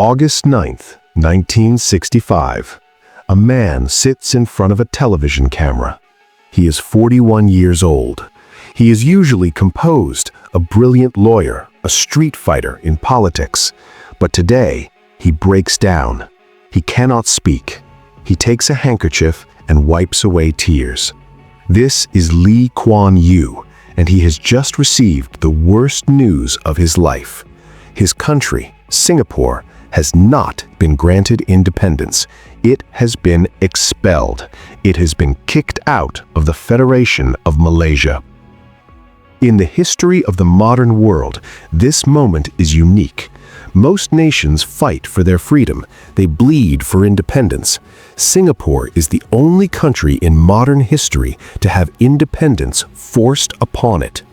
August 9th, 1965. A man sits in front of a television camera. He is 41 years old. He is usually composed, a brilliant lawyer, a street fighter in politics. But today, he breaks down. He cannot speak. He takes a handkerchief and wipes away tears. This is Lee Kuan Yew, and he has just received the worst news of his life. His country, Singapore, has not been granted independence. It has been expelled. It has been kicked out of the Federation of Malaysia. In the history of the modern world, this moment is unique. Most nations fight for their freedom. They bleed for independence. Singapore is the only country in modern history to have independence forced upon it.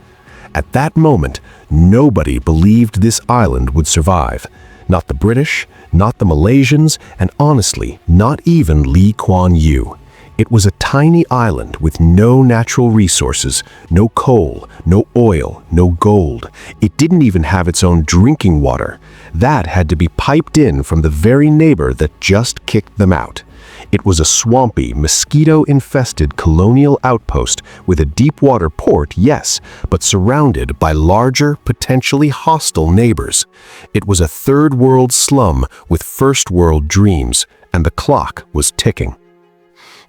At that moment, nobody believed this island would survive. Not the British, not the Malaysians, and honestly, not even Lee Kuan Yew. It was a tiny island with no natural resources, no coal, no oil, no gold. It didn't even have its own drinking water. That had to be piped in from the very neighbor that just kicked them out. It was a swampy, mosquito-infested colonial outpost with a deep-water port, yes, but surrounded by larger, potentially hostile neighbors. It was a third-world slum with first-world dreams, and the clock was ticking.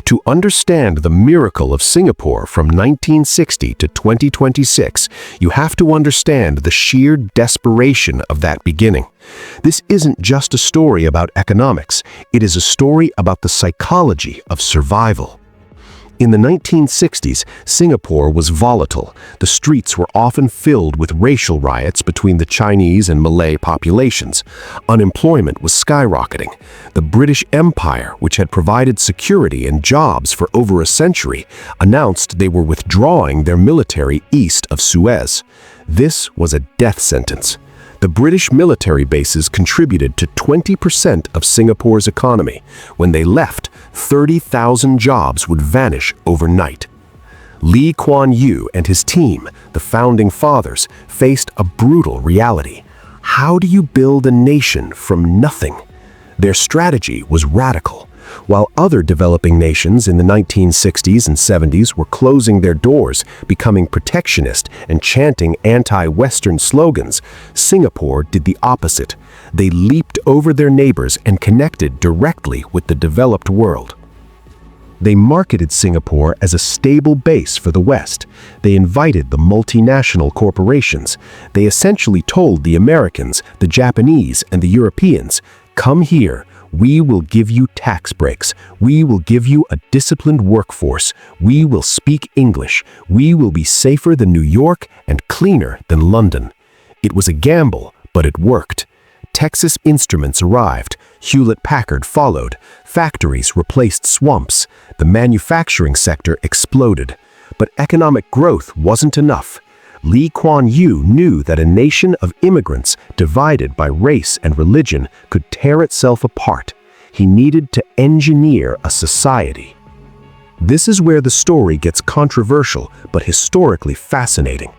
To understand the miracle of Singapore from 1960 to 2026, you have to understand the sheer desperation of that beginning. This isn't just a story about economics, it is a story about the psychology of survival. In the 1960s, Singapore was volatile. The streets were often filled with racial riots between the Chinese and Malay populations. Unemployment was skyrocketing. The British Empire, which had provided security and jobs for over a century, announced they were withdrawing their military east of Suez. This was a death sentence. The British military bases contributed to 20% of Singapore's economy. When they left, 30,000 jobs would vanish overnight. Lee Kuan Yew and his team, the founding fathers, faced a brutal reality. How do you build a nation from nothing? Their strategy was radical. While other developing nations in the 1960s and 70s were closing their doors, becoming protectionist, and chanting anti-Western slogans, Singapore did the opposite. They leaped over their neighbors and connected directly with the developed world. They marketed Singapore as a stable base for the West. They invited the multinational corporations. They essentially told the Americans, the Japanese, and the Europeans, "Come here. We will give you tax breaks. We will give you a disciplined workforce. We will speak English. We will be safer than New York and cleaner than London." It was a gamble, but it worked. Texas Instruments arrived. Hewlett-Packard followed. Factories replaced swamps. The manufacturing sector exploded. But economic growth wasn't enough. Lee Kuan Yew knew that a nation of immigrants divided by race and religion could tear itself apart. He needed to engineer a society. This is where the story gets controversial but historically fascinating.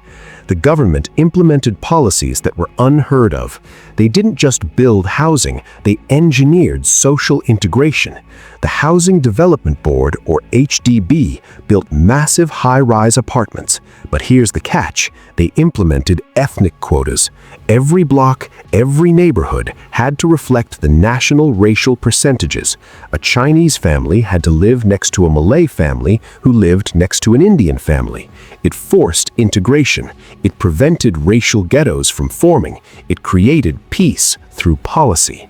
The government implemented policies that were unheard of. They didn't just build housing, they engineered social integration. The Housing Development Board, or HDB, built massive high-rise apartments. But here's the catch: they implemented ethnic quotas. Every block, every neighborhood had to reflect the national racial percentages. A Chinese family had to live next to a Malay family who lived next to an Indian family. It forced integration. It prevented racial ghettos from forming. It created peace through policy.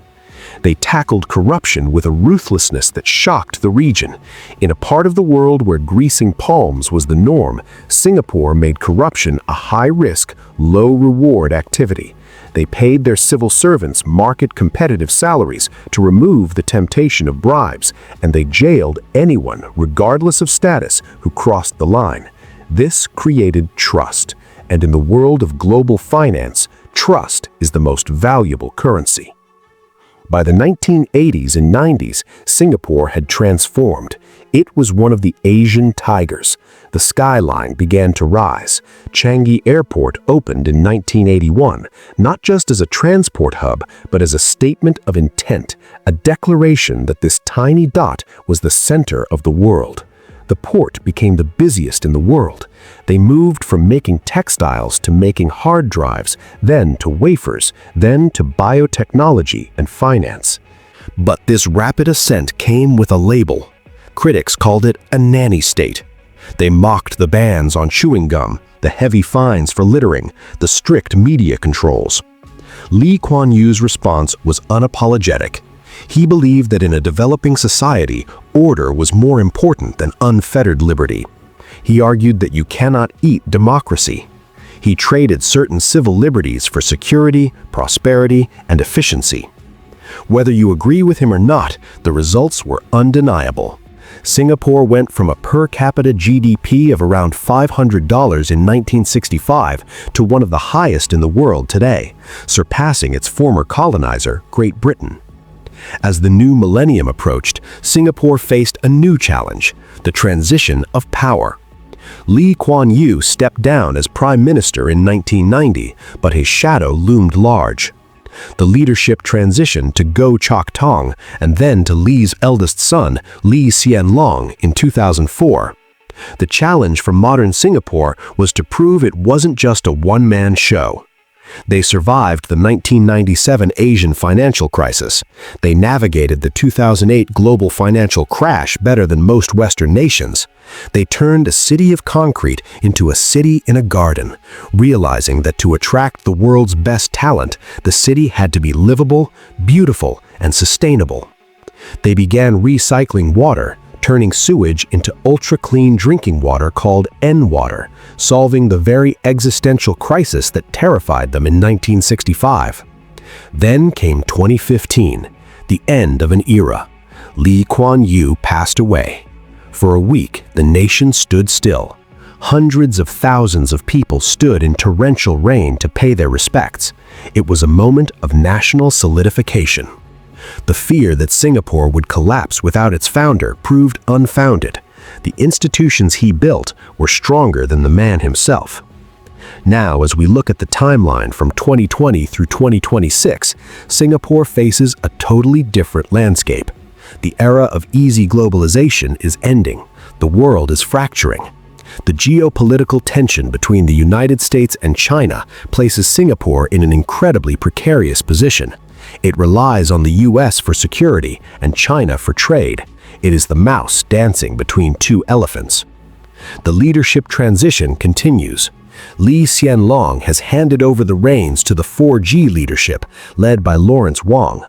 They tackled corruption with a ruthlessness that shocked the region. In a part of the world where greasing palms was the norm, Singapore made corruption a high-risk, low-reward activity. They paid their civil servants market-competitive salaries to remove the temptation of bribes, and they jailed anyone, regardless of status, who crossed the line. This created trust, and in the world of global finance, trust is the most valuable currency. By the 1980s and 90s, Singapore had transformed. It was one of the Asian tigers. The skyline began to rise. Changi Airport opened in 1981, not just as a transport hub, but as a statement of intent, a declaration that this tiny dot was the center of the world. The port became the busiest in the world. They moved from making textiles to making hard drives, then to wafers, then to biotechnology and finance. But this rapid ascent came with a label. Critics called it a nanny state. They mocked the bans on chewing gum, the heavy fines for littering, the strict media controls. Lee Kuan Yew's response was unapologetic. He believed that in a developing society, order was more important than unfettered liberty. He argued that you cannot eat democracy. He traded certain civil liberties for security, prosperity, and efficiency. Whether you agree with him or not, the results were undeniable. Singapore went from a per capita GDP of around $500 in 1965 to one of the highest in the world today, surpassing its former colonizer, Great Britain. As the new millennium approached, Singapore faced a new challenge, the transition of power. Lee Kuan Yew stepped down as prime minister in 1990, but his shadow loomed large. The leadership transitioned to Goh Chok Tong and then to Lee's eldest son, Lee Hsien Loong, in 2004. The challenge for modern Singapore was to prove it wasn't just a one-man show. They survived the 1997 Asian financial crisis. They navigated the 2008 global financial crash better than most Western nations. They turned a city of concrete into a city in a garden, realizing that to attract the world's best talent, the city had to be livable, beautiful, and sustainable. They began recycling water, turning sewage into ultra-clean drinking water called N-water, solving the very existential crisis that terrified them in 1965. Then came 2015, the end of an era. Lee Kuan Yew passed away. For a week, the nation stood still. Hundreds of thousands of people stood in torrential rain to pay their respects. It was a moment of national solidification. The fear that Singapore would collapse without its founder proved unfounded. The institutions he built were stronger than the man himself. Now, as we look at the timeline from 2020 through 2026, Singapore faces a totally different landscape. The era of easy globalization is ending. The world is fracturing. The geopolitical tension between the United States and China places Singapore in an incredibly precarious position. It relies on the US for security and China for trade. It is the mouse dancing between two elephants. The leadership transition continues. Lee Hsien Loong has handed over the reins to the 4G leadership, led by Lawrence Wong.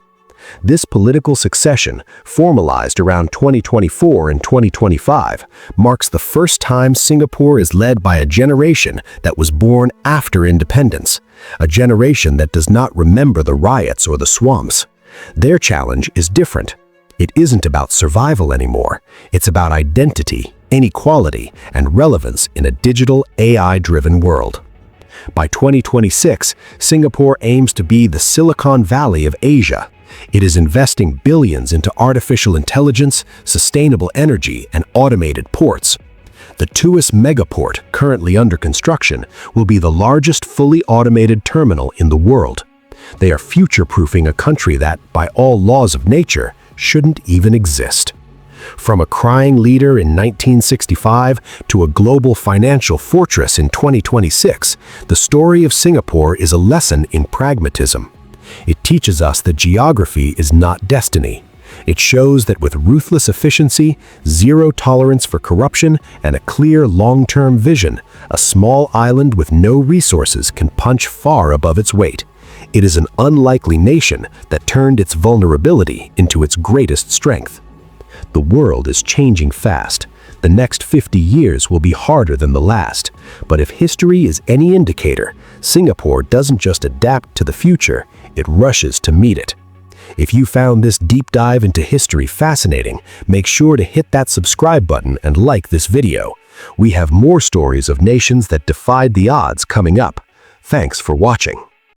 This political succession, formalized around 2024 and 2025, marks the first time Singapore is led by a generation that was born after independence, a generation that does not remember the riots or the swamps. Their challenge is different. It isn't about survival anymore. It's about identity, inequality, and relevance in a digital, AI-driven world. By 2026, Singapore aims to be the Silicon Valley of Asia. It is investing billions into artificial intelligence, sustainable energy, and automated ports. The Tuas Megaport, currently under construction, will be the largest fully automated terminal in the world. They are future-proofing a country that, by all laws of nature, shouldn't even exist. From a crying leader in 1965 to a global financial fortress in 2026, the story of Singapore is a lesson in pragmatism. It teaches us that geography is not destiny. It shows that with ruthless efficiency, zero tolerance for corruption, and a clear long-term vision, a small island with no resources can punch far above its weight. It is an unlikely nation that turned its vulnerability into its greatest strength. The world is changing fast. The next 50 years will be harder than the last. But if history is any indicator, Singapore doesn't just adapt to the future, it rushes to meet it. If you found this deep dive into history fascinating, make sure to hit that subscribe button and like this video. We have more stories of nations that defied the odds coming up. Thanks for watching.